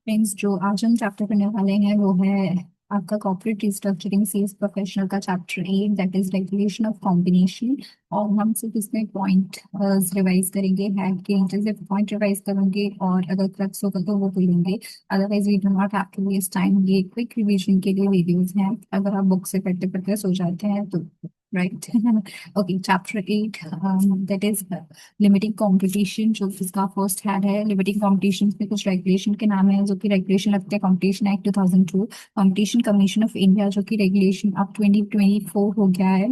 Friends, जो आज हम चैप्टर करने वाले हैं वो है आपका कॉर्पोरेट रिस्ट्रक्चरिंग सेल्स प्रोफेशनल का chapter 8, that is regulation of combination. और हम सिर्फ इसमें पॉइंट रिवाइज करेंगे, हेड के इंटर से पॉइंट रिवाइज करेंगे और अगर क्रक्स होगा तो वो बोलेंगे। Otherwise we do not have to waste time. ये क्विक रिवीजन के लिए वीडियोस हैं, अगर आप बुक से पढ़ते पढ़ते सो जाते हैं तो right. Okay, chapter 8 that is limiting competition. जो इसका फर्स्ट हेड है, लिमिटिंग कंपटीशन में कुछ रेगुलेशन के नाम है जो कि रेगुलेशन लगते हैं। Competition act 2002, competition commission of India जो कि रेगुलेशन अब 2024 हो गया है।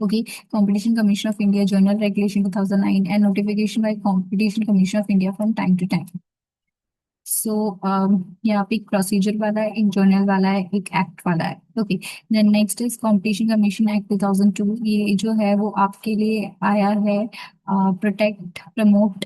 Okay, competition commission of India general regulation 2009 and notification by competition commission of India from time to time. So यहाँ पे एक प्रोसीजर वाला है, एक जर्नल वाला है, एक एक्ट वाला है। Okay, then next is competition commission act 2002। ये जो है वो आपके लिए आया है प्रोटेक्ट, प्रमोट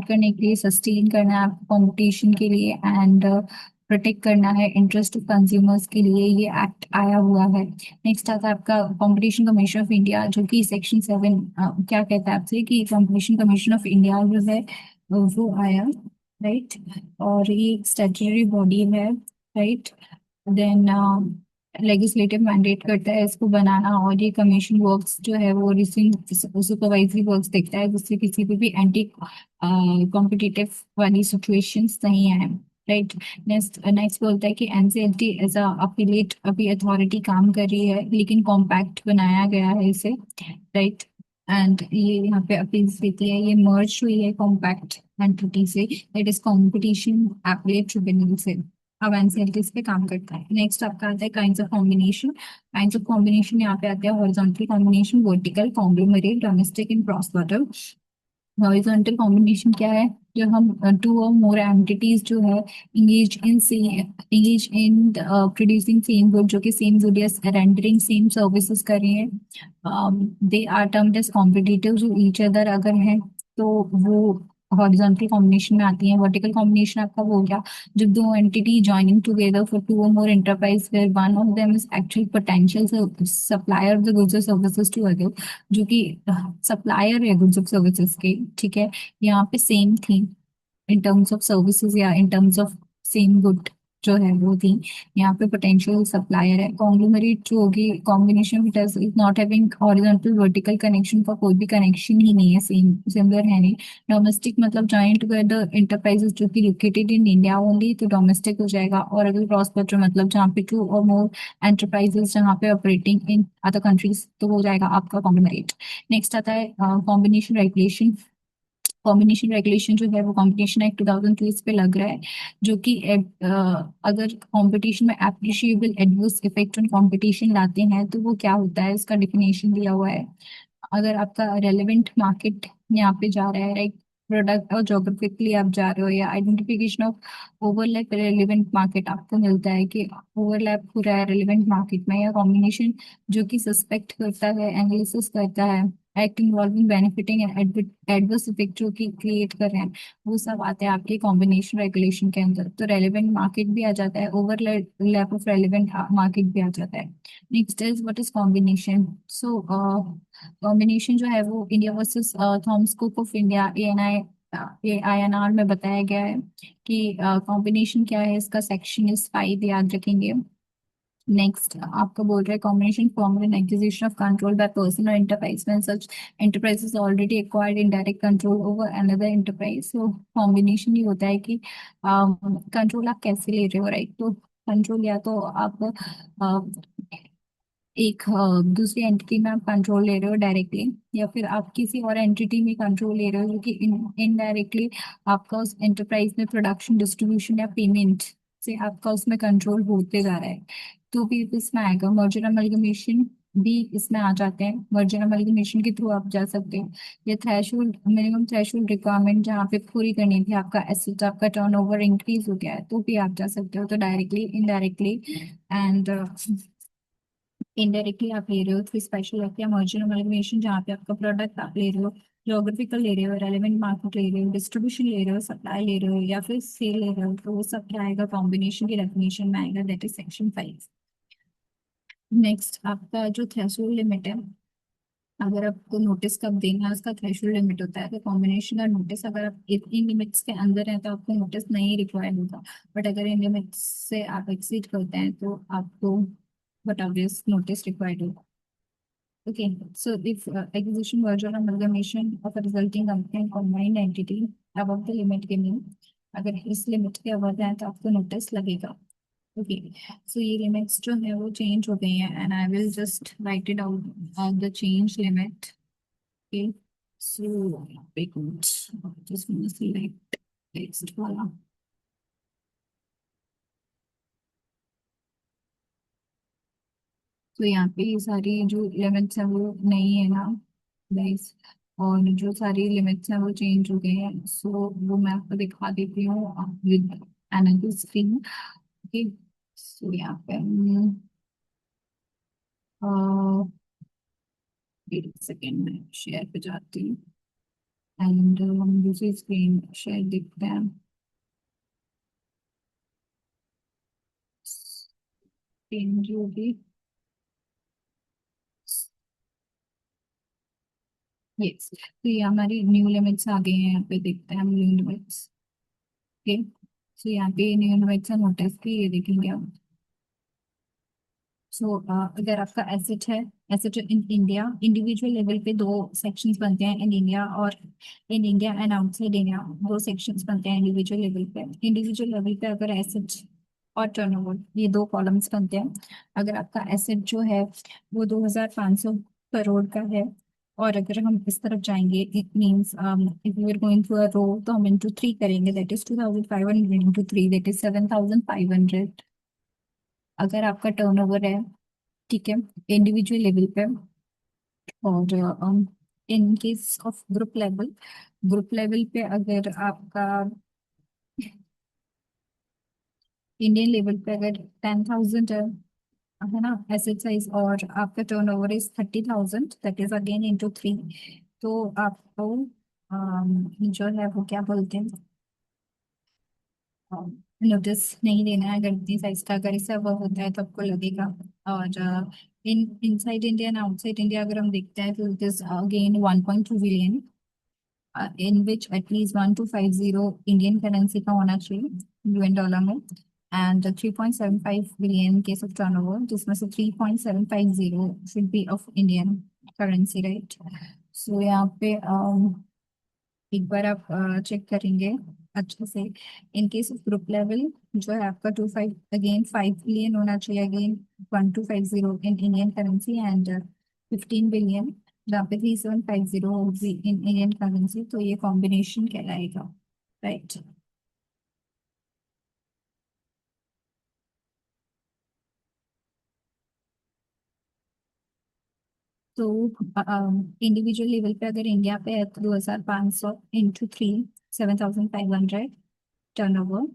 करने के लिए, सस्टेन करना है कंपटीशन के लिए एंड प्रोटेक्ट करना है इंटरेस्ट ऑफ कंज्यूमर्स के लिए ये एक्ट आया हुआ है। नेक्स्ट आता है आपका कंपटीशन कमीशन ऑफ इंडिया जो कि सेक्शन 7 क्या कहता है आपसे कि कंपटीशन कमीशन ऑफ इंडिया जो है वो आया, राइट। और ये एक स्टैट्यूटरी बॉडी है, राइट। देन लेजिस्लेटिव मैंडेट करता है इसको बनाना, और ये कमीशन वर्क्स जो है वो सुपरवाइजरी वर्क्स देखता है जिससे किसी पे भी एंटी कॉम्पिटिटिव वाली सिचुएशंस नहीं है, राइट। नेक्स्ट नेक्स्ट बोलता है कि एनसीएलटी एज अ अपीलेट अभी अथॉरिटी काम कर रही है लेकिन कॉम्पैक्ट बनाया गया है इसे, राइट। एंड ये यहाँ पे अपील्स देती है, ये मर्ज हुई है कॉम्पैक्ट एंटिटी से, that is competition appellate tribunal से। अब एनसीएलटीज पे काम करता है। नेक्स्ट आपका आता है kinds of combination. Kinds of combination यहाँ पे आते हैं horizontal combination, vertical, conglomerate, domestic and cross border. Horizontal combination क्या है? जो हम टू और मोर एंटिटीज जो है engage in producing same good, जो कि सेम गुड या रेंडरिंग सेम सर्विसेज कर रही है, they are termed as competitive to each other अगर है तो वो हॉरिजॉन्टल कॉम्बिनेशन में आती है। वर्टिकल कॉम्बिनेशन आपका वो हो गया जब दो entity joining together for two और more enterprise where one of them is actual potential supplier of the goods और सर्विसेज टू अदर, जो कि सप्लायर है गुड्स ऑफ सर्विसेज के, ठीक है। यहाँ पे सेम थी इन टर्म्स ऑफ सर्विसेज या in terms of same good जो है वो थी। यहाँ पे पोटेंशियल सप्लायर है। कॉन्ग्लोमरेट जो होगी combination it is not having horizontal vertical connection का कोई भी कनेक्शन ही नहीं है, सेम सिमिलर है नहीं। डोमेस्टिक मतलब जॉइंट टुगेदर इंटरप्राइजेस जो कि लोकेटेड इन इंडिया ओनली, तो डोमेस्टिक हो जाएगा। और अगर क्रॉस बॉर्डर मतलब जहाँ पे टू और मोर एंटरप्राइजेस जहाँ पे ऑपरेटिंग इन अदर कंट्रीज, तो हो जाएगा आपका कॉन्ग्लोमरेट। नेक्स्ट आता है कॉम्बिनेशन रेगुलेशन। कॉम्बिनेशन रेगुलेशन जो है वो कॉम्पिटिशन एक्ट 2002 इस पे लग रहा है, जो कि अगर कंपटीशन में appreciable adverse effect on competition लाते हैं तो वो क्या होता है, इसका डिफिनेशन दिया हुआ है। अगर आपका रेलेवेंट मार्केट यहाँ पे जा रहा है, राइट, प्रोडक्ट और जोग्राफिकली आप जा रहे हो, या identification of overlap relevant market आपको मिलता है कि ओवरलैप हो रहा है रेलिवेंट मार्केट में, या कॉम्बिनेशन जो कि सस्पेक्ट करता है, एनालिसिस करता है, act involving benefiting and adverse effect जो कि क्रिएट कर रहे हैं, वो सब आते हैं आपके कॉम्बिनेशन रेगुलेशन के अंदर। तो रेलिवेंट मार्केट भी आ जाता है, ओवरलैप ऑफ रेलिवेंट मार्केट भी आ जाता है। Next is what is combination. So combination जो है वो India versus Thomas cook of India AINR में बताया गया है कि कॉम्बिनेशन क्या है, इसका सेक्शन इज 5, याद रखेंगे। नेक्स्ट आपका बोल रहा है combination form an acquisition of control by person और enterprise when such enterprise is already acquired indirect control over another enterprise। so combination ये होता है कि कंट्रोल आप कैसे ले रहे हो, राइट। तो कंट्रोल या तो आप एक दूसरी एंटिटी में आप कंट्रोल ले रहे हो डायरेक्टली, या फिर आप किसी और एंटिटी में कंट्रोल ले रहे हो जो कि इनडायरेक्टली आपका उस एंटरप्राइज में प्रोडक्शन, डिस्ट्रीब्यूशन या पेमेंट से आपका उसमें कंट्रोल होते जा रहा है, तो भी इसमें आएगा। मर्जर अमलगमेशन भी इसमें आ जाते हैं, मर्जर अमलगमेशन के थ्रू आप जा सकते हो। ये थ्रेशोल्ड, मिनिमम थ्रेशोल्ड रिक्वायरमेंट जहाँ पे पूरी करनी थी, आपका एसेट, आपका टर्नओवर इंक्रीज हो गया है, तो भी आप जा सकते हो। तो डायरेक्टली, इनडायरेक्टली एंड इनडायरेक्टली आप ले रहे हो, फिर स्पेशल रखते हैं मर्जर अमलगमेशन जहाँ पे आपका प्रोडक्ट आप ले रहे हो, जोग्राफिकल ले रहे हो, रेलेवेंट मार्केट ले रहे हो, डिस्ट्रीब्यूशन ले रहे हो, सप्लाई ले रहे हो, या फिर सेल ले रहे हो, तो वो सब क्या आएगा, कॉम्बिनेशन की डेफिनेशन में आएगा, दैट इज सेक्शन 5। नेक्स्ट आपका जो थ्रेशोल्ड लिमिट है अगर आपको नोटिस कब देना है उसका थ्रेशोल्ड लिमिट होता है, तो कॉम्बिनेशन और नोटिस अगर आप इन लिमिट्स के अंदर हैं तो आपको नोटिस नहीं रिक्वायर्ड होगा। बट अगर इन लिमिट्स से आप एक्सीड करते हैं तो आपको बट ऑब्वियस नोटिस रिक्वायर्ड होगा। Okay, so if acquisition merger or amalgamation of a resulting company and combined entity above the limit given, अगर इस लिमिट के अबव है तो आपको नोटिस लगेगा। ओके, सो ये लिमिट्स जो है वो चेंज हो गई हैं and I will just write it out the change limit. Okay, so एक मिनट, जस्ट सिलेक्ट टेक्स्ट वाला। तो यहाँ पे ये सारी जो लिमिट्स हैं वो नहीं है ना गाइस, और जो सारी लिमिट्स हैं वो चेंज हो गई हैं। सो वो मैं आपको दिखा देती हूँ विद अनदर स्क्रीन। ओके, सो यहाँ पे एक सेकेंड में शेयर पे जाती हूँ एंड हम दूसरी स्क्रीन शेयर देखते हैं। स्क्रीन जो होगी, यस, तो ये हमारी न्यू लिमिट्स आ गई हैं। यहाँ पे देखते हैं हम न्यू लिमिट्स। ओके, सो यहाँ पे न्यू लिमिट्स नोटिस की ये देखेंगे आप। सो अगर आपका एसेट है, asset in India individual level पे दो सेक्शंस बनते हैं, इन इंडिया और in India and outside India दो सेक्शंस बनते हैं इंडिविजुअल लेवल पे। इंडिविजुअल लेवल पे अगर एसेट और टर्नओवर ये दो कॉलम्स बनते हैं। अगर आपका एसेट जो है वो 2500 करोड़ का है, और अगर हम इस तरफ जाएंगे it means if we are going to a row तो हम इंटू थ्री करेंगे, that is 2500 into three, that is 7500। अगर आपका टर्नओवर है, ठीक है, इंडिविजुअल लेवल पे। और इन केस ऑफ ग्रुप लेवल पे अगर आपका इंडियन लेवल पे अगर 10,000 है ना एसेट साइज, और आपका turnover is 30,000, that is again into three. तो आपको जो है वो क्या बोलते हैं, नोटिस नहीं देना है अगर इतनी साइज का, अगर इससे अब होता है तो आपको लगेगा। और in inside India and outside India अगर हम देखते हैं तो it is again 1.2 billion, in which at least 1250 Indian currency का होना चाहिए यूएन डॉलर में, and 3.75 billion case of turnover, जिसमें से 3.750 should be of Indian currency, right. So यहाँ पे एक बार आप चेक करेंगे अच्छे से। In case of group level जो है आपका 5 बिलियन होना चाहिए, again 1250 in Indian currency, and 15 billion जहाँ पे 3750 होगी इन इंडियन करेंसी, तो ये कॉम्बिनेशन कहलाएगा, राइट। तो इंडिविजुअल लेवल पे अगर इंडिया पे है तो 2500 इंटू थ्री, 7500 टर्नओवर।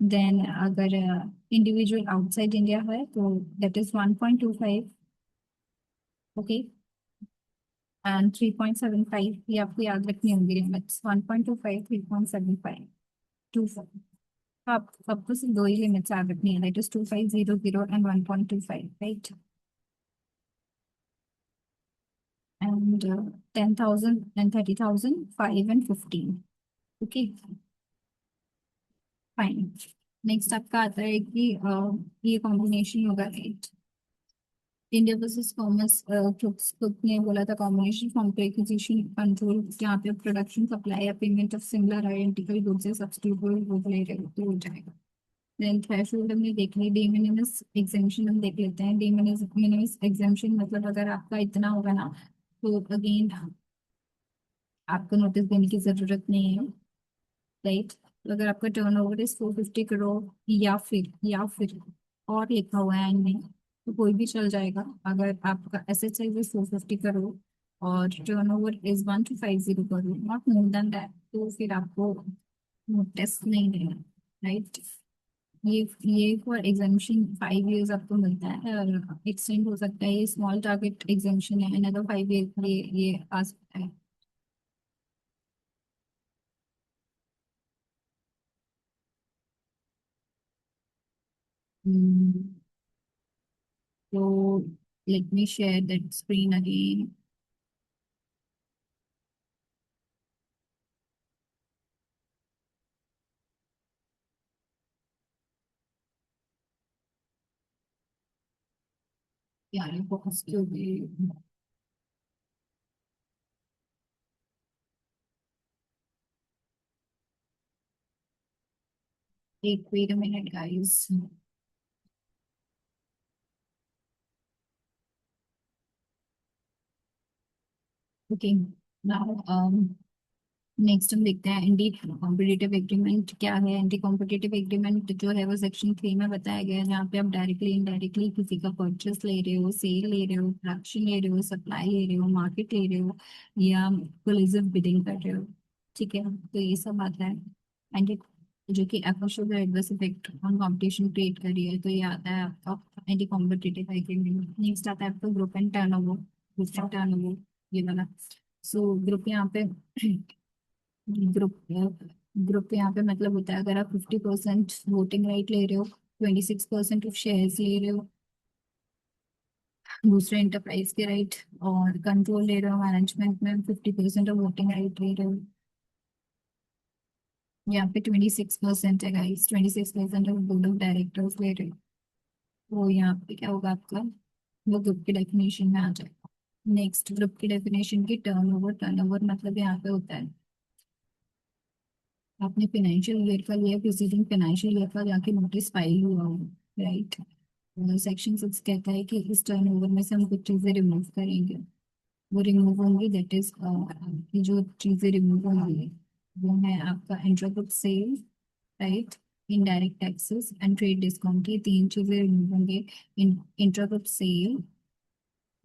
देन अगर इंडिविजुअल आउटसाइड इंडिया है तो दैट इज 1.25। ओके, एंड 3.75 ये आपको याद रखनी होंगी लिमिट्स, 1.25, 3.75, 25। आप आपको सिर्फ दो ही लिमिट्स याद रखनी है, that is 2500 and 1.25, right. And 10,000 and 30,000, 5 and 15। Okay, fine. Next आपका आता है कि ये कॉम्बिनेशन होगा, right. India versus commerce, cook ने बोला था कॉम्बिनेशन फॉर्म पे एक्विजिशन कंट्रोल, यहाँ पे प्रोडक्शन सप्लाई या payment of similar identical goods या सब्स्टिट्यूट गुड ले रहे हो तो हो जाएगा। देन थ्रेशोल्ड हमने देख ली, de minimis एग्जेम्पशन हम देख लेते हैं। de minimis एग्जेम्पशन मतलब अगर आपका इतना होगा ना तो अगेन आपको नोटिस देने की जरूरत नहीं है, राइट। तो अगर आपका टर्नओवर इज 450 करोड़, या फिर और लिखा हुआ है इनमें तो कोई भी चल जाएगा। अगर आपका एसेट साइज इज 450 करोड़ और turnover is 1250 crore, not more than that, तो फिर आपको नोटिस नहीं देना, राइट। ये फॉर एग्जामिशन 5 इयर्स आपको मिलता है, और एक्सटेंड हो सकता है, ये स्मॉल टारगेट एग्जामिशन है, अनदर 5 ईयर ये आ सकता है। Hmm. So let me share that screen again. यार बॉस क्यों गई? एक wait a minute guys. Okay. Now next हम देखते हैं एंटी कॉम्पिटेटिव एग्रीमेंट क्या है. एंटी कॉम्पिटेटिव एग्रीमेंट जो है वो सेक्शन 3 में बताया गया है, जहाँ पे आप डायरेक्टली इनडायरेक्टली किसी का परचेस ले रहे हो, सेल ले रहे हो, प्रोडक्शन ले रहे हो, सप्लाई ले रहे हो, मार्केट ले रहे हो, या कोलिजिव बिडिंग कर रहे हो. ठीक है, तो ये सब आता है. एंटी जो कि effort adverse effect on competition create कर रही है, तो ये आता है आपका एंटी कॉम्पिटेटिव एग्रीमेंट. नेक्स्ट आता है आपका group and turnover. Group and turnover ये वाला. सो ग्रुप यहाँ पे ग्रुप ग्रुप यहाँ पे मतलब होता है, अगर आप 50% वोटिंग राइट ले रहे हो, 26% ऑफ शेयर्स ले रहे हो, दूसरे एंटरप्राइज के राइट और कंट्रोल ले रहे हो, मैनेजमेंट में 50% ऑफ वोटिंग राइट ले रहे हो. यहाँ पे 26% है guys. 26% of board of directors ले रहे हो. तो यहाँ पे क्या होगा आपका, वो ग्रुप की डेफिनेशन में आ जाएगा. नेक्स्ट ग्रुप की डेफिनेशन की टर्नओवर. टर्नओवर मतलब यहाँ पे होता है आपने फाइनेंशियल ईयर का लिया, किसी दिन फाइनेंशियल ईयर का जाके नोटिस फाइल हुआ हो, राइट. सेक्शन 6 कहता है कि इस टर्नओवर में से हम कुछ चीजें रिमूव करेंगे. वो रिमूव होंगी, दैट इज की जो चीजें रिमूव होंगी वो है आपका intragroup sale, right, indirect taxes and trade discount. ये तीन चीजें रिमूव होंगे. Intragroup sale.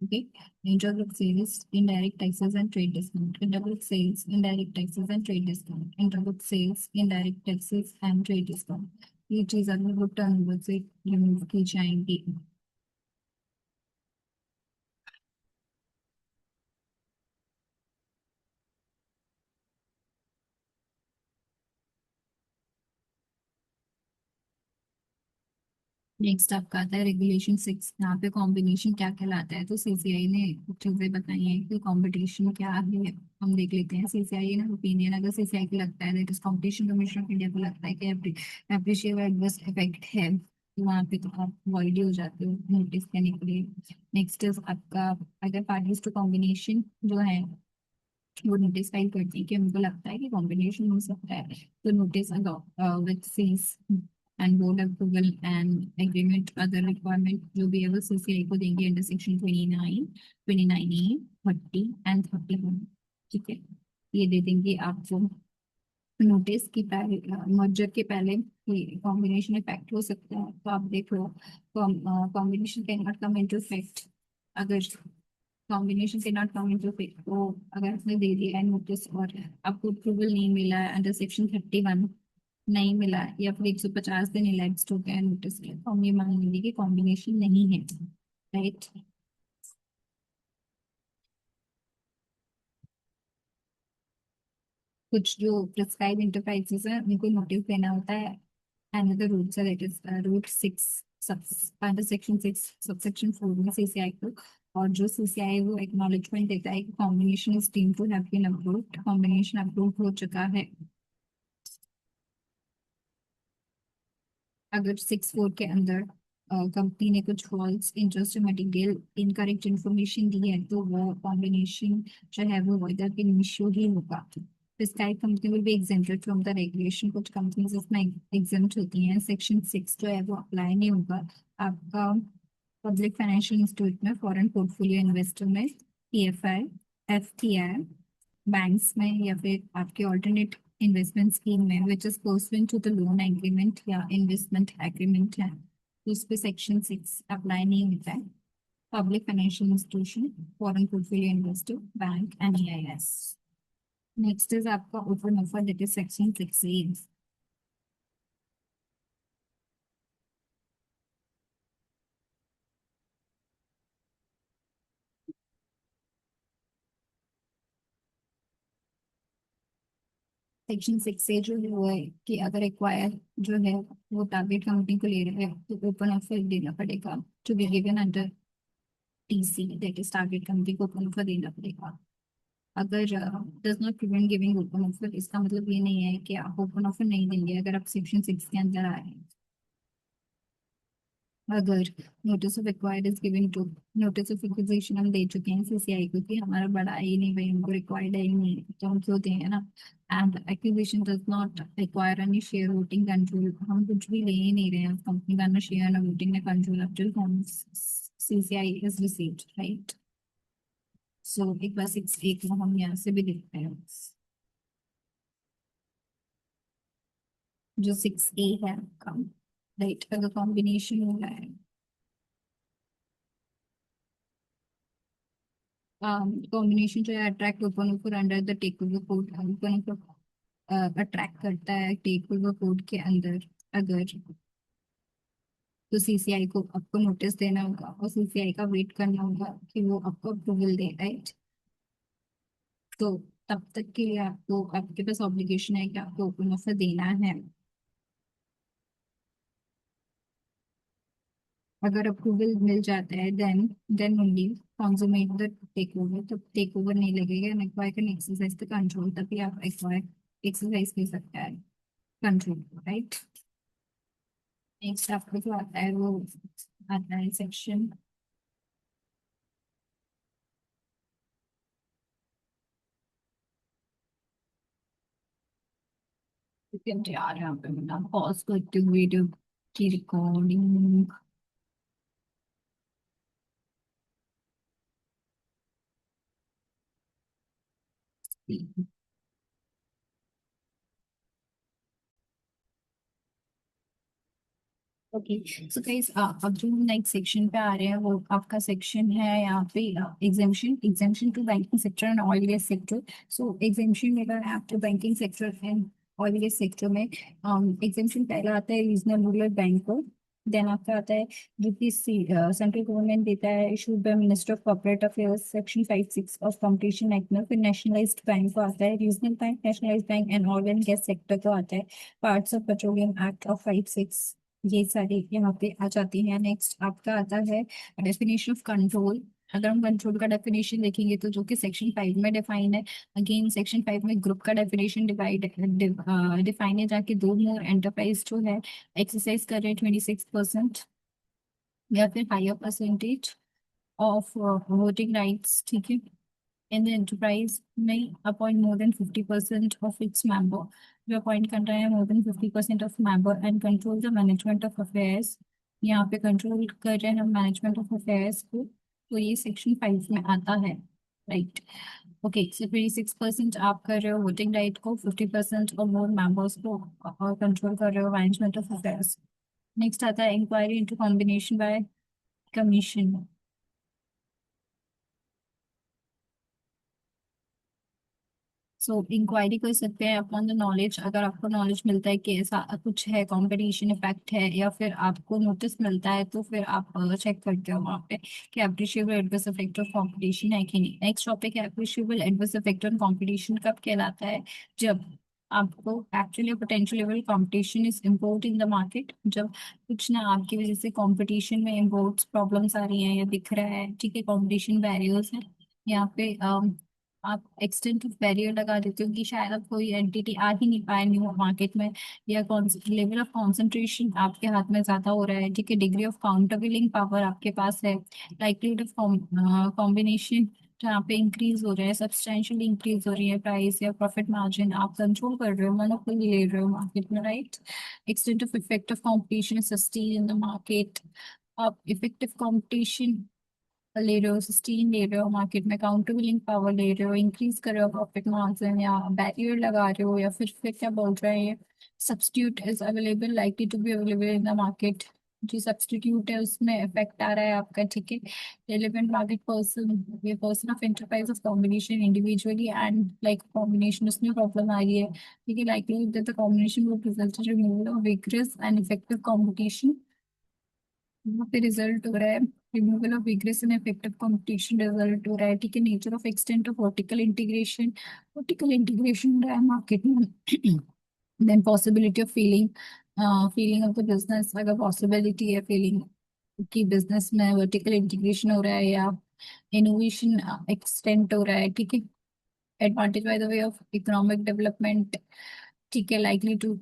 Okay. Intergroup sales, indirect taxes and trade discount. Intergroup sales, indirect taxes and trade discount. Intergroup sales, indirect taxes and trade discount. ये चीज अगर group turnover से remove की जाएंगी. नेक्स्ट आपका आता है रेगुलेशन 6. यहाँ पे कॉम्बिनेशन क्या कहलाता है, तो सीसीआई ने कुछ चीजें बताई हैं कि कॉम्पिटिशन क्या है. हम देख लेते हैं सीसीआई ना ओपिनियन. अगर सीसीआई को लगता है, that is competition commission of India को लगता है कि एप्रिशिएबल एडवर्स इफेक्ट है, तो वहाँ पे तो आप वॉइड हो जाते हो नोटिस देने के लिए. नेक्स्ट इज आपका, अगर पार्टीज टू कॉम्बिनेशन जो है वो नोटिस फाइल करती है कि उनको लगता है कि कॉम्बिनेशन हो सकता है, तो notice with cease and board approval and agreement other requirement जो भी है वो सीसीआई को देंगे अंडर सेक्शन 29, 29A, 30 एंड 31. ठीक है, ये दे देंगे आपको नोटिस की पहले, मर्जर के पहले कि कॉम्बिनेशन इफेक्ट हो सकता है. तो आप देख लो, combination can not come into effect. अगर कॉम्बिनेशन के नॉट कमिंग टू फिट, तो अगर आपने दे दिया है नोटिस और आपको अप्रूवल नहीं मिला है अंडर सेक्शन 31, नहीं मिला है, या फिर 150 दिन इलेप्स्ड हो गया नोटिस के, तो हम ये मान लेंगे कि कॉम्बिनेशन नहीं है, राइट. कुछ जो प्रिस्क्राइब इंटरप्राइजेस है उनको नोटिस देना होता है. अनदर रूल्स है, दैट इज रूल 6 सब अंडर सेक्शन 6 सबसेक्शन 4 में सीसीआई को. और जो सीसीआई वो एक्नॉलेजमेंट देता है कि combination is deemed to have been approved. Combination approve हो चुका है. अगर 6(4) के अंदर कंपनी ने कुछ false interest material incorrect information दी है, तो वो कॉम्बिनेशन जो है वो वैधा के इनिशियो ही होगा. Prescribe company will be exempted from the regulation. कुछ कंपनीज इसमें एग्जेम्प्ट होती हैं. सेक्शन 6 जो है वो अप्लाई नहीं होगा आपका पब्लिक फाइनेंशियल इंस्टीट्यूट में, फॉरेन पोर्टफोलियो इन्वेस्टर में, पीएफआई, एफपीआई, बैंक्स में, या फिर आपके ऑल्टरनेट इन्वेस्टमेंट स्कीम में which is pursuant to the loan agreement या इन्वेस्टमेंट एग्रीमेंट है, तो उस पे सेक्शन 6 अप्लाई नहीं होता है. Public financial institution, foreign portfolio investor, bank and EIS. Next is आपका open offer, that is section 6 A. Section 6 से जो है वो है कि अगर एक्वायर जो है वो टारगेट कंपनी को ले रहा है, तो ओपन ऑफर देना पड़ेगा to be given under TC, that is target company को ओपन ऑफर देना पड़ेगा. अगर does not prevent giving open offer, इसका मतलब ये नहीं है कि आप ओपन ऑफर नहीं देंगे अगर आप सेक्शन 6 के अंदर आए हैं. अगर notice of acquire is given to, notice of acquisition हम दे चुके हैं सीसीआई को कि हमारा बड़ा है ही नहीं भाई, हमको रिक्वायर्ड है ही नहीं, तो हम क्यों देंगे ना। And acquisition does not acquire any share holding control, हम कुछ भी ले ही नहीं रहे हैं कंपनी का, ना शेयर ना वोटिंग ना control up till CCI is received, right. So एक बार 6A को हम यहाँ से भी देखते हैं, जो 6A है आपका, राइट। अगर कॉम्बिनेशन हो रहा है, कॉम्बिनेशन जो है attract open offer under the takeover code, open offer attract करता है टेक ओवर कोड के अंदर, अगर तो सीसीआई को आपको नोटिस देना होगा और सीसीआई का वेट करना होगा कि वो आपको अप्रूवल दे, राइट। तो तब तक के लिए आपको, आपके पास ऑब्लिगेशन है कि आपको ओपन ऑफर देना है। अगर अप्रूवल मिल जाता है then only consummate the takeover, तो टेक ओवर नहीं लगेगा, and acquire can exercise the control, तभी आप एक्वायर एक्सरसाइज कर सकता है कंट्रोल, राइट। नेक्स्ट आपको जो आता है वो आता है सेक्शन, यार यहाँ पे मैं पॉज करती हुई वीडियो की रिकॉर्डिंग। ओके, सो गाइस अब जो हम नेक्स्ट सेक्शन पे आ रहे हैं वो आपका सेक्शन है यहाँ पे exemption, exemption to banking sector and oil gas sector. So exemption मिला है आपको banking sector and oil gas sector में। एग्जाम्शन पहला आता है रीजनल रूरल बैंक को, देन आपका आता है जो कि सेंट्रल गवर्नमेंट देता है, issued by minister of corporate affairs section 5(6) of competition act में। फिर नेशनलाइज्ड बैंक को आता है, regional bank, nationalised bank and oil and gas sector को आता है parts of petroleum act of 5(6), ये सारी यहाँ पे आ जाती हैं। नेक्स्ट आपका आता है डेफिनेशन ऑफ कंट्रोल। अगर हम कंट्रोल का डेफिनेशन देखेंगे तो जो कि सेक्शन 5 में डिफाइन है, अगेन सेक्शन 5 में ग्रुप का डेफिनेशन डिफाइन है, जाके दो मोर एंटरप्राइज जो है एक्सरसाइज कर रहे हैं 26% या फिर higher percentage of voting rights, ठीक है, इन द एंटरप्राइज में appoint more than 50% of its member, जो अपॉइंट कर रहे हैं more than 50% of member and control the management of affairs, यहाँ पे कंट्रोल कर रहे हैं हम मैनेजमेंट ऑफ अफेयर्स को, तो ये सेक्शन 5 में आता है, राइट। ओके, सो 26% आप कर रहे हो वोटिंग राइट को, 50% और मोर मेंबर्स को कंट्रोल कर रहे हो मैनेजमेंट ऑफ अफेयर्स। नेक्स्ट आता है inquiry into combination by commission. So inquiry कर सकते हैं अपॉन द नॉलेज, अगर आपको नॉलेज मिलता है कि ऐसा कुछ है, कंपटीशन इफेक्ट है, या फिर आपको नोटिस मिलता है, तो फिर आप चेक करते हो वहाँ पे कि appreciable adverse effect of competition है कि नहीं। नेक्स्ट टॉपिक है appreciable adverse effect on competition कब कहलाता है, जब आपको actually potential level competition is import in the market, जब कुछ ना आपकी वजह से कंपटीशन में इम्पोर्ट्स प्रॉब्लम्स आ रही हैं या दिख रहा है, ठीक है, कंपटीशन बैरियर्स है यहाँ पे। आप एक्सटेंट ऑफ बैरियर लगा देते हो कि शायद अब कोई एंटिटी आ ही नहीं पाए न्यू मार्केट में, या लेवल ऑफ कॉन्सेंट्रेशन आपके हाथ में ज्यादा हो रहा है, ठीक है, डिग्री ऑफ काउंटरविलिंग पावर आपके पास है, लाइकलीहुड ऑफ कॉम्बिनेशन जहाँ पे इंक्रीज हो रहा है, सब्सटेंशियली इंक्रीज हो रही है प्राइस या प्रॉफिट मार्जिन, आप कंट्रोल कर रहे हो, मोनोपोली ले रहे हो मार्केट में, right. Extent of effect of competition sustain in the market, आप इफेक्टिव कॉम्पिटिशन ले रहे हो, सस्टेन ले रहे हो मार्केट में, काउंटर विलिंग पावर ले रहे हो, इंक्रीज कर रहे हो प्रॉफिट मार्जिन, या बैरियर लगा रहे हो, या फिर क्या बोल रहे हैं, substitute is available likely to be available in the market, जो सब्स्टिट्यूट है उसमें इफेक्ट आ रहा है आपका, ठीक है। रेलिवेंट मार्केट पर्सन, ये person of enterprise of combination individually and like combination, उसमें प्रॉब्लम आ रही है, ठीक है, likely that the combination will result in removal of vigorous and effective competition, यहाँ पे रिजल्ट हो रहा है removal of vigorous and effective competition, result हो रहा है, ठीक है। Nature of extent of vertical integration, vertical integration हो रहा है मार्केट में। Then possibility of feeling, feeling of the business, अगर पॉसिबिलिटी है फीलिंग कि बिजनेस में वर्टिकल इंटीग्रेशन हो रहा है या इनोवेशन एक्सटेंट हो रहा है, ठीक है। Advantage by the way of economic development, ठीक है, लाइकली टू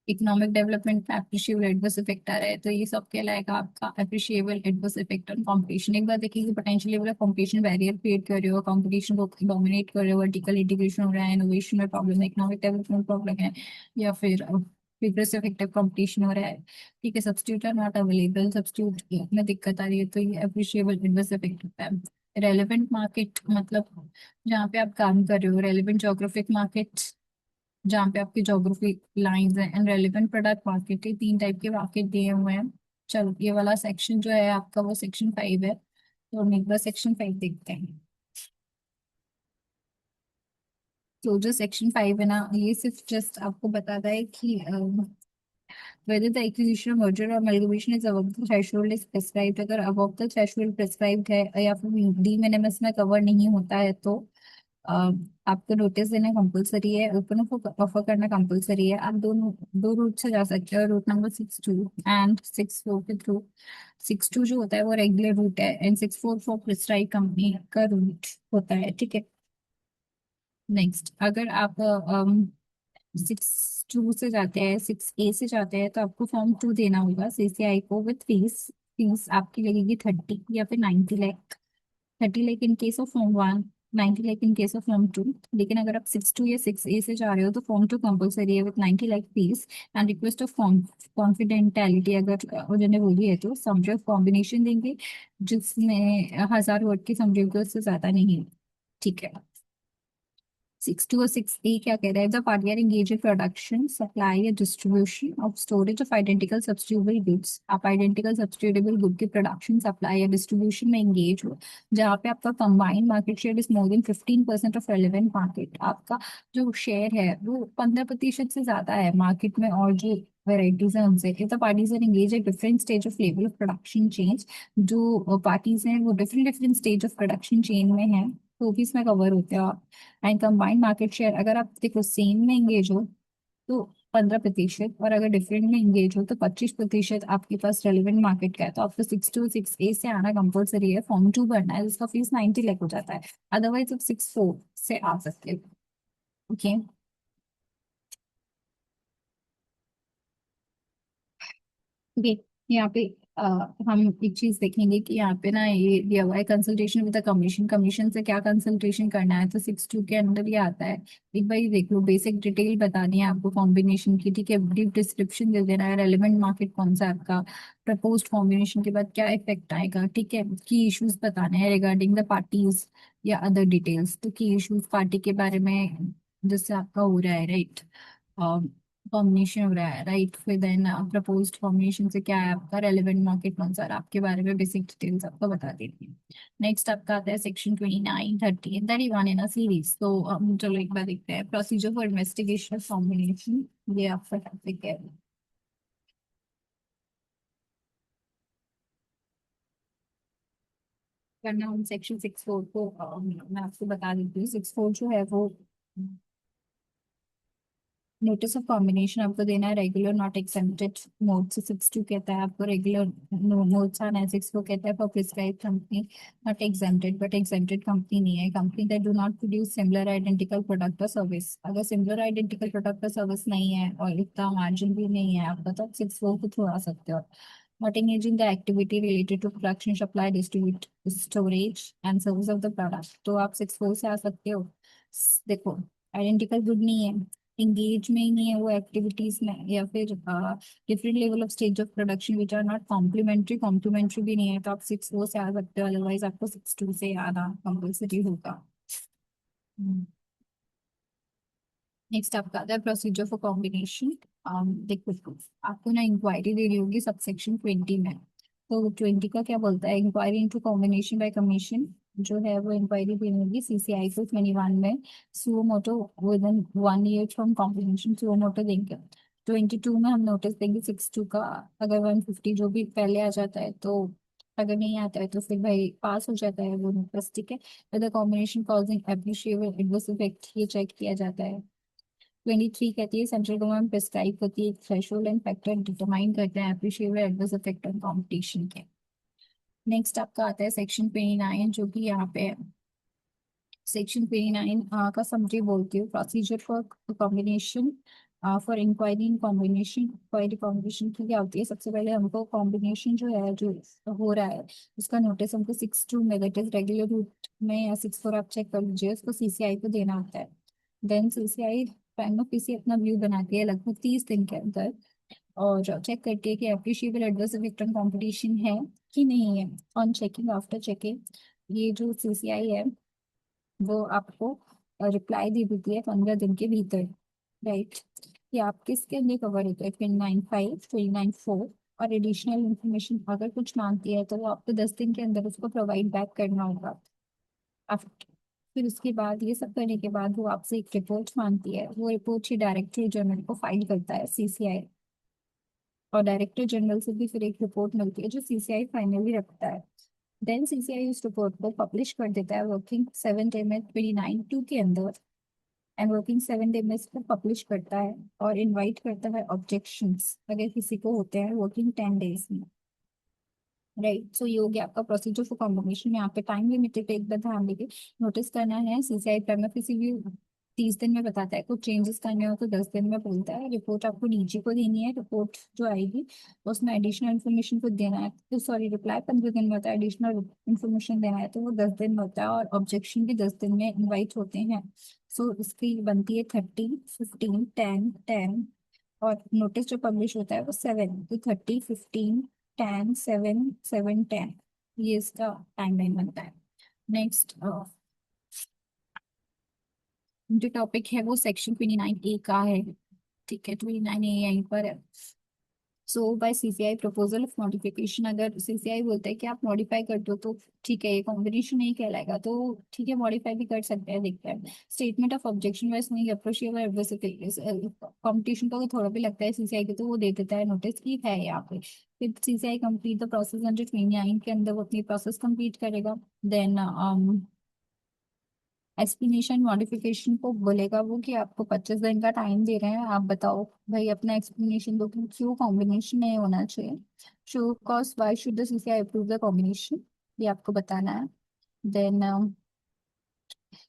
इकोनॉमिक डेवलपमेंट में अप्रिशिएबल एडवर्स इफेक्ट आ रहा है, तो ये सब कहलाएगा आपका appreciable adverse effect on competition. एक बार देखिए potential level of competition barrier create कर रहे हो, कंपटीशन को डोमिनेट कर रहे हो, वर्टिकल इंटीग्रेशन हो रहा है, इनोवेशन में प्रॉब्लम है, इकोनॉमिक डेवलपमेंट प्रॉब्लम है, या फिर विग्रेस इफेक्टिव कंपटीशन हो रहा है, ठीक है, substitute are not available, substitute में दिक्कत आ रही है, तो ये अप्रिशिएबल एडवर्स इफेक्ट होता है। रेलेवेंट मार्केट मतलब जहाँ पे आप काम कर रहे हो, रेलेवेंट जोग्राफिक मार्केट जहाँ पे आपकी ज्योग्राफी लाइंस है, एंड रेलिवेंट प्रोडक्ट मार्केट है, तीन टाइप के मार्केट दिए हुए हैं। चलो ये वाला सेक्शन जो है आपका वो सेक्शन 5 है, तो हम एक बार सेक्शन 5 देखते हैं। तो जो सेक्शन 5 है ना, ये सिर्फ जस्ट आपको बताता है कि whether the acquisition, merger or amalgamation is above the threshold is prescribed। अगर above the threshold prescribed है या फिर डी मिनिमस में कवर नहीं होता है तो अ, आपको नोटिस देना कंपलसरी है, ओपन ऑफर करना कंपलसरी है। आप दोनों दो रूट से जा सकते हो, रूट नंबर 62 एंड 64 के थ्रू। 62 जो होता है वो रेगुलर रूट है, एंड 64 फॉर प्रिस्क्राइब कंपनी का रूट होता है, ठीक है। नेक्स्ट, अगर आप 62 से जाते हैं, 6A से जाते हैं, तो आपको फॉर्म 2 देना होगा सीसीआई को विथ फीस। फीस आपकी लगेगी 30 या फिर 90 लाख। 30 लाख इन case of form 1, 90 lakh in case of form 2। लेकिन अगर आप 62 या 6A से जा रहे हो तो फॉर्म 2 कंपलसरी है with 90 lakh fees and request of confidentiality. अगर उन्होंने बोली है तो समरी ऑफ कॉम्बिनेशन देंगे जिसमें 1000 वर्ड की समरी को उससे ज्यादा नहीं, ठीक है। 62 और 6A क्या कह रहा है, the party are engage in production, supply या distribution of storage of identical substitutable goods. आप आइडेंटिकल सब्स्टिट्यूटेबल गुड की प्रोडक्शन, सप्लाई या डिस्ट्रीब्यूशन में एंगेज हो जहाँ पे आपका combined market share is more than 15% of relevant market. आपका जो शेयर है वो 15% से ज्यादा है मार्केट में, और जो वेराइटीज है उनसे। if the parties are engaged at different stage of level of production change, जो पार्टीज हैं वो different different stage of production chain में है, तो भी इसमें कवर होते हैं। एंड कंबाइंड मार्केट शेयर अगर आप देखो सेम में एंगेज हो तो 15%, और अगर डिफरेंट में एंगेज हो तो 25% आपके पास रेलिवेंट मार्केट का है। तो आपको 6 to 6A से आना कंपलसरी है, फॉर्म 2 भरना है जिसका फीस 90 लाख हो जाता है। अदरवाइज आप 6 4 से आ सकते हो, ओके। ओके, यहाँ पे अ, हम एक चीज देखेंगे कि यहाँ पे ना ये दिया हुआ है consultation with the commission. Commission से क्या कंसल्टेशन करना है, तो 6 2 के अंदर ये आता है। एक बार ये देख लो, बेसिक डिटेल बतानी है आपको कॉम्बिनेशन की, ठीक है, ब्रीफ डिस्क्रिप्शन दे देना है, रेलेवेंट मार्केट कौन सा है आपका, प्रपोज्ड कॉम्बिनेशन के बाद क्या इफेक्ट आएगा, ठीक है, की इश्यूज बताने हैं रिगार्डिंग द पार्टीज या अदर डिटेल्स। तो की इश्यूज पार्टी के बारे में जिससे आपका हो रहा है, राइट, कॉम्बिनेशन हो रहा है, राइट, फिर देन प्रपोज्ड कॉम्बिनेशन से क्या है आपका रेलेवेंट मार्केट कौन सा है, आपके बारे में बेसिक डिटेल्स आपको बता देती है। नेक्स्ट आपका आता है section 29 30 and 31 in a series. तो हम चलो एक बार देखते हैं, procedure for investigation of combination, ये आपका टॉपिक है। करना हम सेक्शन 6 4 को मैं आपको बता देती हूँ। 6 4 जो है वो नोटिस ऑफ कॉम्बिनेशन आपको देना है, रेगुलर नॉट एक्सेप्टेड मोड से। 6 2 कहता है आपको रेगुलर मोड्स आना है। 6 4 कहता है for prescribe company not exempted, but exempted company नहीं है, company that do not produce similar identical product और सर्विस। अगर सिमिलर आइडेंटिकल प्रोडक्ट और सर्विस नहीं है और इतना मार्जिन भी नहीं है आपका, तो आप 6 4 को थोड़ा सकते हो। Not engaging the activity related to production, supply, distribute, storage and service of the product, तो आप 6 4 से आ सकते हो। देखो, आइडेंटिकल गुड नहीं है, इंगेज में ही नहीं है वो एक्टिविटीज में, या फिर different level of stage of production which are not complementary, complementary भी नहीं है, तो आप 6 4 से आ सकते हो, अदरवाइज आपको 6 2 से आना कंपल्सरी होगा। नेक्स्ट आपका आता है प्रोसीजर फॉर कॉम्बिनेशन। देखो, आपको ना इंक्वायरी देनी होगी सबसेक्शन 20 में। तो 20 का क्या बोलता है, inquiry into combination by commission जो है वो इंक्वायरी देनी होगी सीसीआई को 21 में। Suo motu with in 1 year from combination suo motu देंगे। 22 में हम नोटिस देंगे 6 2 का। अगर 150 जो भी पहले आ जाता है तो, अगर नहीं आता है तो फिर भाई पास हो जाता है वो नोटिस, ठीक है। With combination causing appreciable adverse effect, ये चेक किया जाता है। 23 कहती है सेंट्रल गवर्नमेंट प्रिस्क्राइब करती है एक थ्रेशोल्ड एंड फैक्टर डिटरमाइन करते हैं appreciable adverse effect on competition के। नेक्स्ट आपका आता है सेक्शन 29 जो कि यहाँ पे है। सेक्शन 29 का समरी बोलती हूँ, procedure for combination for inquiry in combination, inquiry combination की क्या होती है, सबसे पहले हमको कॉम्बिनेशन जो है जो हो रहा है उसका नोटिस हमको 6-2 में, दैट इज रेगुलर रूट में, या 6-4 आप चेक कर लीजिए, उसको सीसीआई को देना होता है। देन सीसीआई प्राइमा फेसी अपना व्यू बनाती है लगभग 30 दिन के अंदर, और चेक करती है कि appreciable adverse effect on competition है कि नहीं है। ऑन चेकिंग, आफ्टर चेकिंग, ये जो सीसीआई है वो आपको रिप्लाई दे देती है 15 दिन के भीतर, राइट। ये आप किसके लिए कवर होता है, 29(5), 29(4), और एडिशनल इंफॉर्मेशन अगर कुछ मांगती है तो वो आपको 10 दिन के अंदर उसको प्रोवाइड बैक करना होगा। आफ्टर, फिर उसके बाद ये सब करने के बाद वो आपसे एक रिपोर्ट मांगती है, वो रिपोर्ट ही डायरेक्टर जनरल को फाइल करता है सीसीआई, और डायरेक्टर जनरल से भी फिर एक रिपोर्ट मिलती है जो सीसीआई फाइनली रखता है। देन सीसीआई उस रिपोर्ट को पब्लिश कर देता है वर्किंग 7 डे में, 29(2) के अंदर, एंड वर्किंग 7 डे में इसको पब्लिश करता है और इनवाइट करता है ऑब्जेक्शंस अगर किसी को होते हैं वर्किंग 10 डेज में, राइट। सो ये हो गया आपका प्रोसीजर फॉर कॉम्बिनेशन में। यहाँ पे टाइम लिमिटेड एक बार ध्यान देके नोटिस करना है। सीसीआई प्राइमा फेसी भी 30 दिन में बताता है, कुछ चेंजेस करने हो तो 10 दिन में बोलता है। रिपोर्ट आपको डीजी को देनी है, रिपोर्ट जो आएगी उसमें एडिशनल इन्फॉर्मेशन को देना है, तो सॉरी रिप्लाई 15 दिन में होता है, एडिशनल इन्फॉर्मेशन देना है तो वो 10 दिन में होता है, और ऑब्जेक्शन भी 10 दिन में इन्वाइट होते हैं। सो इसकी बनती है 30, 15, 10, 10, और नोटिस जो पब्लिश होता है वो 7, तो 30, 15, 10, 7, 7, 10, ये इसका टाइमलाइन बनता है। नेक्स्ट जो टॉपिक है वो सेक्शन 29A का है, ठीक है, 29A यहीं पर है। So by CCI proposal of modification, अगर सीसीआई बोलता है कि आप मॉडिफाई कर दो तो ठीक है, ये कॉम्बिनेशन नहीं कहलाएगा, तो ठीक है मॉडिफाई भी कर सकते हैं, देखते हैं। स्टेटमेंट ऑफ ऑब्जेक्शन वाइज नहीं अप्रोचिएबल एडवर्स कॉम्पिटिशन का, तो थोड़ा भी लगता है सीसीआई के तो वो दे देता है नोटिस की है यहाँ पे। फिर CCI complete the process under 29 के अंदर वो अपनी प्रोसेस कंप्लीट करेगा। देन एक्सप्लेनेशन मॉडिफिकेशन को बोलेगा वो कि आपको 25 दिन का टाइम दे रहे हैं, आप बताओ भाई अपना एक्सप्लेनेशन दो कि क्यों कॉम्बिनेशन नहीं होना चाहिए। Show cause why should the CCI approve the combination, ये आपको बताना है। Then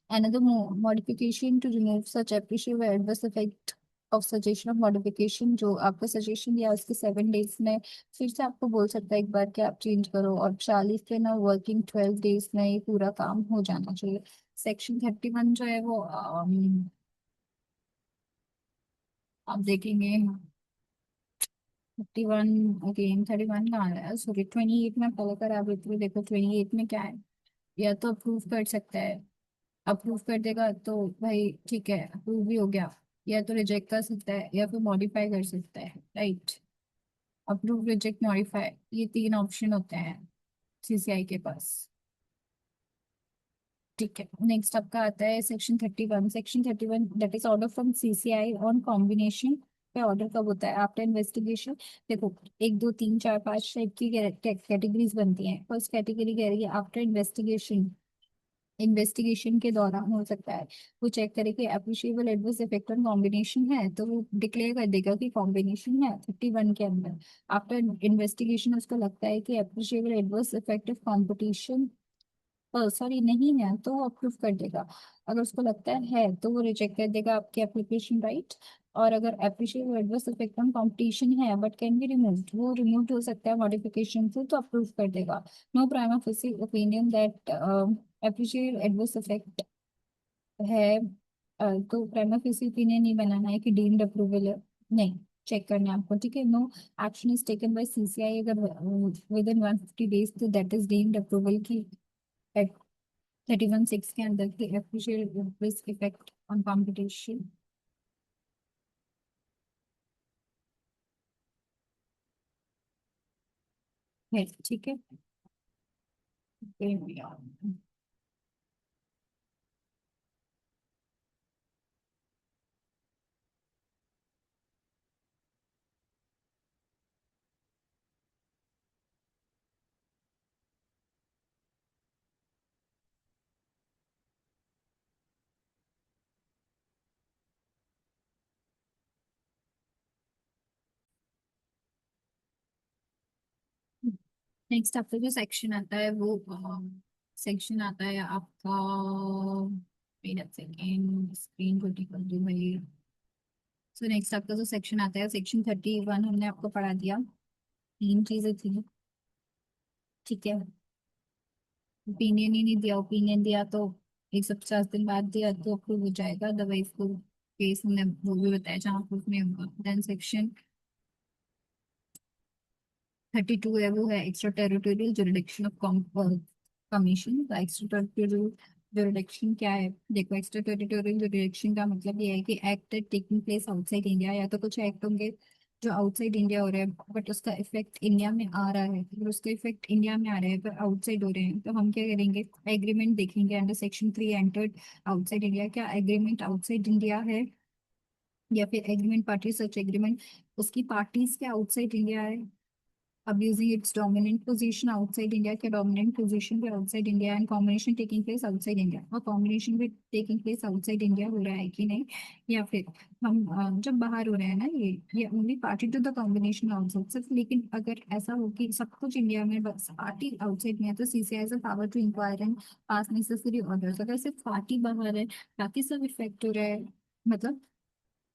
another modification to remove such appreciable adverse effect of suggestion of modification, जो आपका सजेशन दिया उसके 7 डेज में फिर से आपको बोल सकता है एक बार कि आप चेंज करो, और 40 दिन और वर्किंग 12 डेज में ये पूरा काम हो जाना चाहिए। सेक्शन 31 जो है वो आप देखेंगे 31, अगेन 31 कहाँ है, सॉरी 28 में पहले कर आप देखो 28 में क्या है। या तो अप्रूव कर सकता है, अप्रूव कर देगा तो भाई ठीक है अप्रूव भी हो गया, या तो रिजेक्ट कर सकता है या फिर मॉडिफाई कर सकता है, राइट। अप्रूव, रिजेक्ट, मॉडिफाई, ये 3 ऑप्शन होते हैं सीसीआई के पास, ठीक है। नेक्स्ट आपका आता है section 31। Section 31 that is order from CCI on combination पे, ऑर्डर कब होता है, आफ्टर इन्वेस्टिगेशन। देखो 1, 2, 3, 4, 5 टाइप की कैटेगरीज बनती हैं। फर्स्ट कैटेगरी कह रही है आफ्टर इन्वेस्टिगेशन, इन्वेस्टिगेशन के दौरान हो सकता है वो चेक करे कि appreciable adverse effect on combination है, तो वो डिक्लेयर कर देगा कि कॉम्बिनेशन है 31 के अंदर। आफ्टर इन्वेस्टिगेशन उसको लगता है कि appreciable adverse effect of competition, sorry नहीं है तो वो अप्रूव कर देगा। अगर उसको लगता है तो वो रिजेक्ट कर देगा आपकी एप्लीकेशन, राइट। और अगर appreciable adverse effect on competition है बट कैन बी रिमूव्ड, वो रिमूव हो सकता है मॉडिफिकेशन से, तो अप्रूव कर देगा। No prima facie opinion that appreciable adverse effect है, तो प्राइमा फेसी ओपिनियन नहीं बनाना है कि डीम्ड अप्रूवल है, नहीं, चेक करना है आपको, ठीक है। No action is taken by CCI अगर विद इन 150 डेज, तो दैट इज डीम्ड अप्रूवल की 31(6) के अंदर की appreciate risk effect on competition है, ठीक है। नेक्स्ट आपका जो सेक्शन आता है वो सेक्शन आता है आपका, वेट अ सेकेंड स्क्रीन को ठीक कर दूं भाई। सो नेक्स्ट आपका जो सेक्शन आता है, सेक्शन 31 हमने आपको पढ़ा दिया। तीन चीजें थी, ठीक है। ओपिनियन ही नहीं दिया, ओपिनियन दिया तो 150 दिन बाद दिया तो अप्रूव हो जाएगा, अदरवाइज को केस हमने वो भी बताया जहाँ प्रूफ नहीं होगा। देन सेक्शन 32 है, वो है extra territorial jurisdiction of commission. Extra territorial jurisdiction क्या है? देखो, एक्स्ट्रा टेरिटोरियल जुरिडिक्शन का मतलब ये है कि act taking place outside India, या तो कुछ एक्ट होंगे जो आउटसाइड इंडिया हो रहे हैं बट उसका इफेक्ट इंडिया में आ रहा है, फिर उसका इफेक्ट इंडिया में आ रहा है पर आउटसाइड हो रहे हैं, तो हम क्या करेंगे? एग्रीमेंट देखेंगे under section 3 entered outside India, क्या एग्रीमेंट आउटसाइड इंडिया है, या फिर एग्रीमेंट पार्टी सच एग्रीमेंट उसकी पार्टीज के आउटसाइड इंडिया है, abusing its dominant position outside India के dominant position पे outside India and combination taking place outside India, और combination भी taking place outside India हो रहा है कि नहीं, या फिर हम जब बाहर हो रहे हैं ना, ये only party to the combination outside सिर्फ। लेकिन अगर ऐसा हो कि सब कुछ इंडिया में बस पार्टी आउटसाइड में है, तो CCI has a power to inquire and pass necessary orders. अगर सिर्फ पार्टी बाहर है, बाकी सब इफेक्ट हो रहा है, मतलब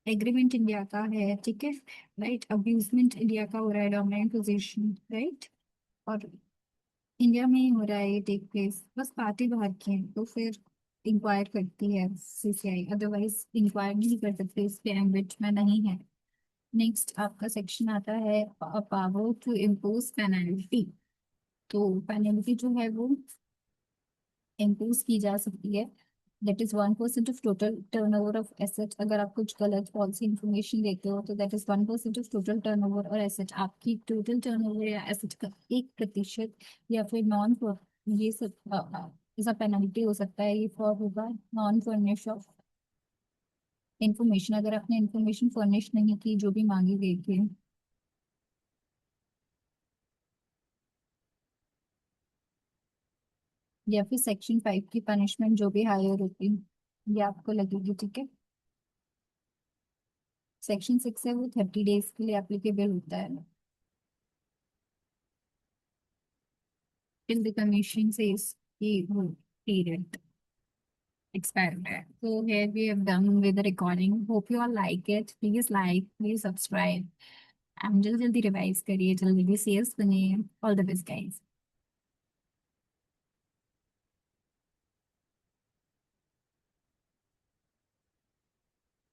एग्रीमेंट इंडिया का है, ठीक है, राइट, अब्यूजमेंट इंडिया का हो रहा है, डोमिनेंट पोजीशन, राइट, और इंडिया में ही हो रहा है ये टेक प्लेस, बस पार्टी बाहर की है, तो फिर इंक्वायर करती है सीसीआई, अदरवाइज इंक्वायर नहीं कर सकते, इस पे एम्बिट में नहीं है। नेक्स्ट आपका सेक्शन आता है पावर टू इम्पोज पेनल्टी। तो पेनल्टी जो है वो इम्पोज की जा सकती है, that is 1% of total turnover of asset. अगर आप कुछ गलत पॉलिसी इंफॉर्मेशन देते हो तो that is 1% of total turnover और एसेट, आपकी टोटल टर्नओवर या एसेट का 1%, या फिर नॉन, ये सब ऐसा पेनल्टी हो सकता है। ये फॉर होगा नॉन फर्निश ऑफ इंफॉर्मेशन, अगर आपने इंफॉर्मेशन फर्निश नहीं की जो भी मांगी गई थी, या फिर सेक्शन 5 की पनिशमेंट जो भी हायर होती है ये आपको लगेगी, ठीक है। सेक्शन 6 है, वो 30 डेज के लिए एप्लीकेबल होता है, टिल द कमीशन सेज कि वो पीरियड एक्सपायर हो रहा है। So here we have done with the recording. Hope you all like it. Please like, please subscribe. And जल्दी जल्दी रिवाइज करिए, जल्दी जल्दी सेल्स बनिए। All the best guys.